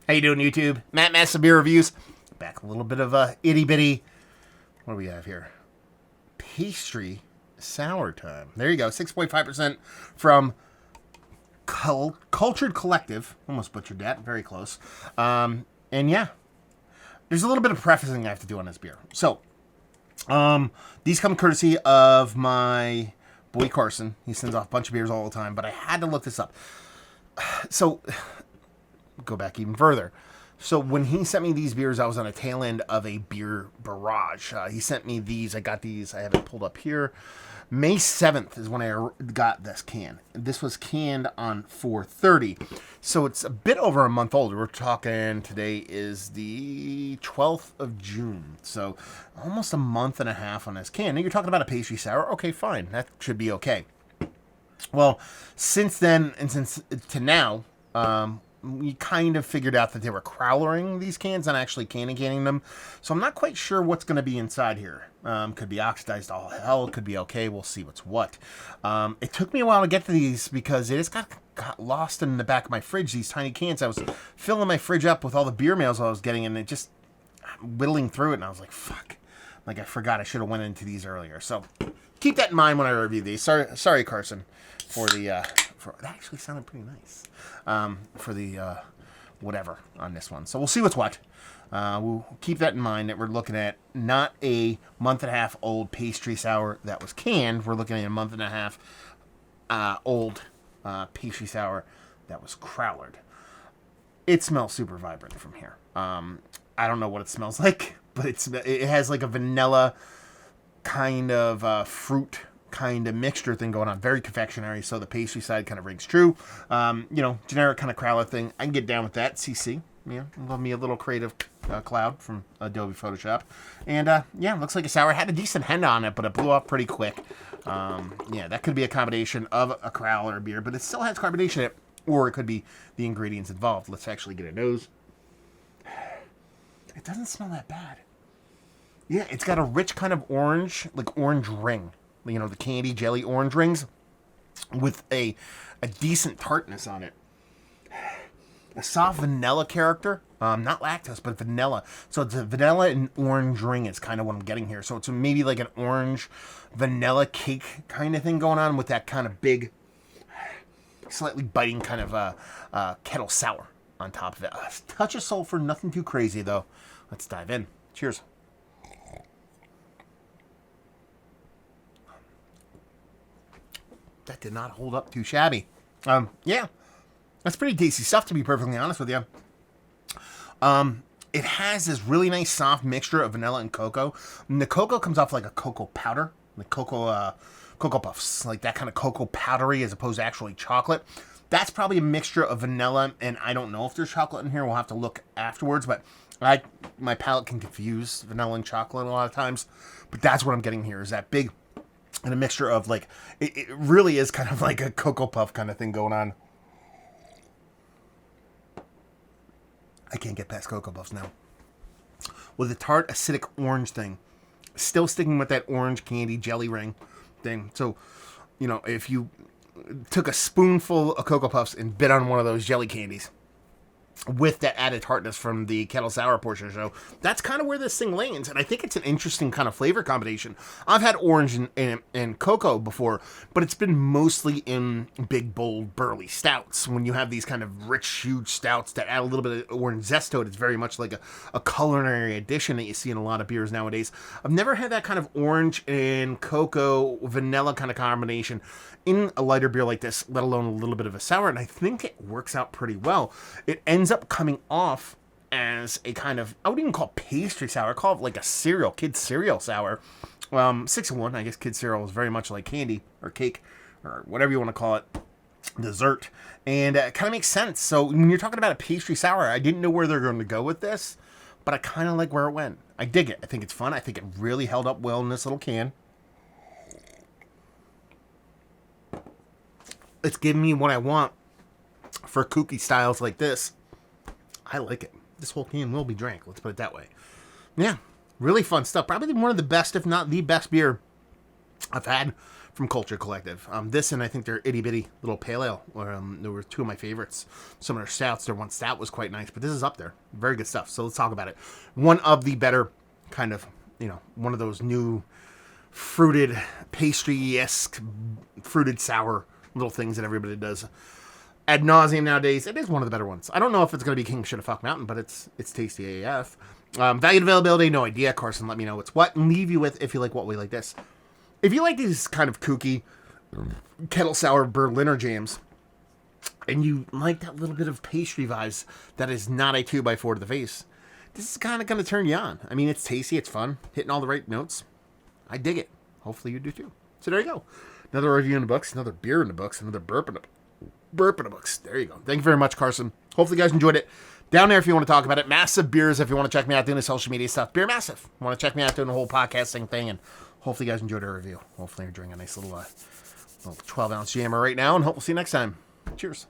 How you doing, YouTube? Matt Massa Beer Reviews. Back a little bit of a itty bitty. What do we have here? Pastry sour time. There you go. 6.5% from Cultured Collective. Almost butchered that. Very close. And yeah, there's a little bit of prefacing I have to do on this beer. So, these come courtesy of my boy Carson. He sends off a bunch of beers all the time, but I had to look this up. So, go back even further. So when he sent me these beers, I was on a tail end of a beer barrage. He sent me these. I got these. I have it pulled up here. May 7th is when I got this can. This was canned on 4/30. So it's a bit over a month old. We're talking, today is the 12th of June. So almost a month and a half on this can. Now you're talking about a pastry sour. Okay, fine. That should be okay. Well, since then and since to now, we kind of figured out that they were crowlering these cans, not actually canning them. So I'm not quite sure what's going to be inside here. Could be oxidized all hell. Could be okay. We'll see what's what. It took me a while to get to these because it just got lost in the back of my fridge, these tiny cans. I was filling my fridge up with all the beer mails I was getting, and it just whittling through it, and I was like, fuck. Like, I forgot I should have went into these earlier. So keep that in mind when I review these. Sorry, Carson, for the... that actually sounded pretty nice. For the whatever on this one. So we'll see what's what. We'll keep that in mind that we're looking at not a month and a half old pastry sour that was canned. We're looking at a month and a half old pastry sour that was crowlered. It smells super vibrant from here. I don't know what it smells like, but it has like a vanilla kind of fruit kind of mixture thing going on. Very confectionery, so the pastry side kind of rings true. Generic kind of crowler thing. I can get down with that. CC. Yeah, love me a little creative cloud from Adobe Photoshop. And looks like a sour. Had a decent head on it, but it blew off pretty quick. That could be a combination of a crowler beer, but it still has carbonation in it, or it could be the ingredients involved. Let's actually get a nose. It doesn't smell that bad. Yeah, it's got a rich kind of orange, like orange ring. You know, the candy jelly orange rings with a decent tartness on it. A soft vanilla character. Not lactose, but vanilla. So it's a vanilla and orange ring is kind of what I'm getting here. So it's maybe like an orange vanilla cake kind of thing going on with that kind of big, slightly biting kind of kettle sour on top of it. A touch of sulfur, nothing too crazy though. Let's dive in. Cheers. That did not hold up too shabby. That's pretty tasty stuff, to be perfectly honest with you. It has this really nice soft mixture of vanilla and cocoa. And the cocoa comes off like a cocoa powder, like cocoa puffs, like that kind of cocoa powdery as opposed to actually chocolate. That's probably a mixture of vanilla, and I don't know if there's chocolate in here. We'll have to look afterwards, but my palate can confuse vanilla and chocolate a lot of times. But that's what I'm getting here, is that big... and a mixture of, like, it really is kind of like a Cocoa Puff kind of thing going on. I can't get past Cocoa Puffs now. With a tart, acidic orange thing. Still sticking with that orange candy jelly ring thing. So, you know, if you took a spoonful of Cocoa Puffs and bit on one of those jelly candies, with that added tartness from the kettle sour portion of the show, that's kind of where this thing lands, and I think it's an interesting kind of flavor combination. I've had orange and cocoa before, but it's been mostly in big, bold, burly stouts. When you have these kind of rich, huge stouts that add a little bit of orange zest to it, it's very much like a culinary addition that you see in a lot of beers nowadays. I've never had that kind of orange and cocoa, vanilla kind of combination in a lighter beer like this, let alone a little bit of a sour, and I think it works out pretty well. It ends up coming off as a kind of, I wouldn't even call it pastry sour, I call it like a kid cereal sour. 6-in-1, I guess kid cereal is very much like candy, or cake, or whatever you want to call it, dessert, and it kind of makes sense. So when you're talking about a pastry sour, I didn't know where they're going to go with this, but I kind of like where it went. I dig it. I think it's fun. I think it really held up well in this little can. It's giving me what I want for kooky styles like this. I like it. This whole can will be drank. Let's put it that way. Yeah, really fun stuff. Probably one of the best, if not the best beer I've had from Culture Collective. This and I think their itty bitty little pale ale. There were two of my favorites. Some of their stouts. Their one stout was quite nice, but this is up there. Very good stuff. So let's talk about it. One of the better kind of, one of those new fruited pastry-esque fruited sour little things that everybody does ad nauseum nowadays. It is one of the better ones. I don't know if it's going to be King Shoulda Fuck Mountain, but it's tasty AF. Value and availability, no idea. Carson, let me know what's what, and leave you with if you like what we like this. If you like these kind of kooky kettle sour Berliner jams, and you like that little bit of pastry vibes that is not a 2x4 to the face, this is kind of going to turn you on. I mean, it's tasty, it's fun, hitting all the right notes. I dig it. Hopefully you do too. So there you go. Another review in the books, another beer in the books, another burp in the books. There you go. Thank you very much, Carson. Hopefully you guys enjoyed it. Down there if you want to talk about it. Massive Beers if you want to check me out doing the social media stuff. Beer Massive. You want to check me out doing the whole podcasting thing, and hopefully you guys enjoyed our review. Hopefully you're enjoying a nice little 12-ounce jammer right now, and hope we'll see you next time. Cheers.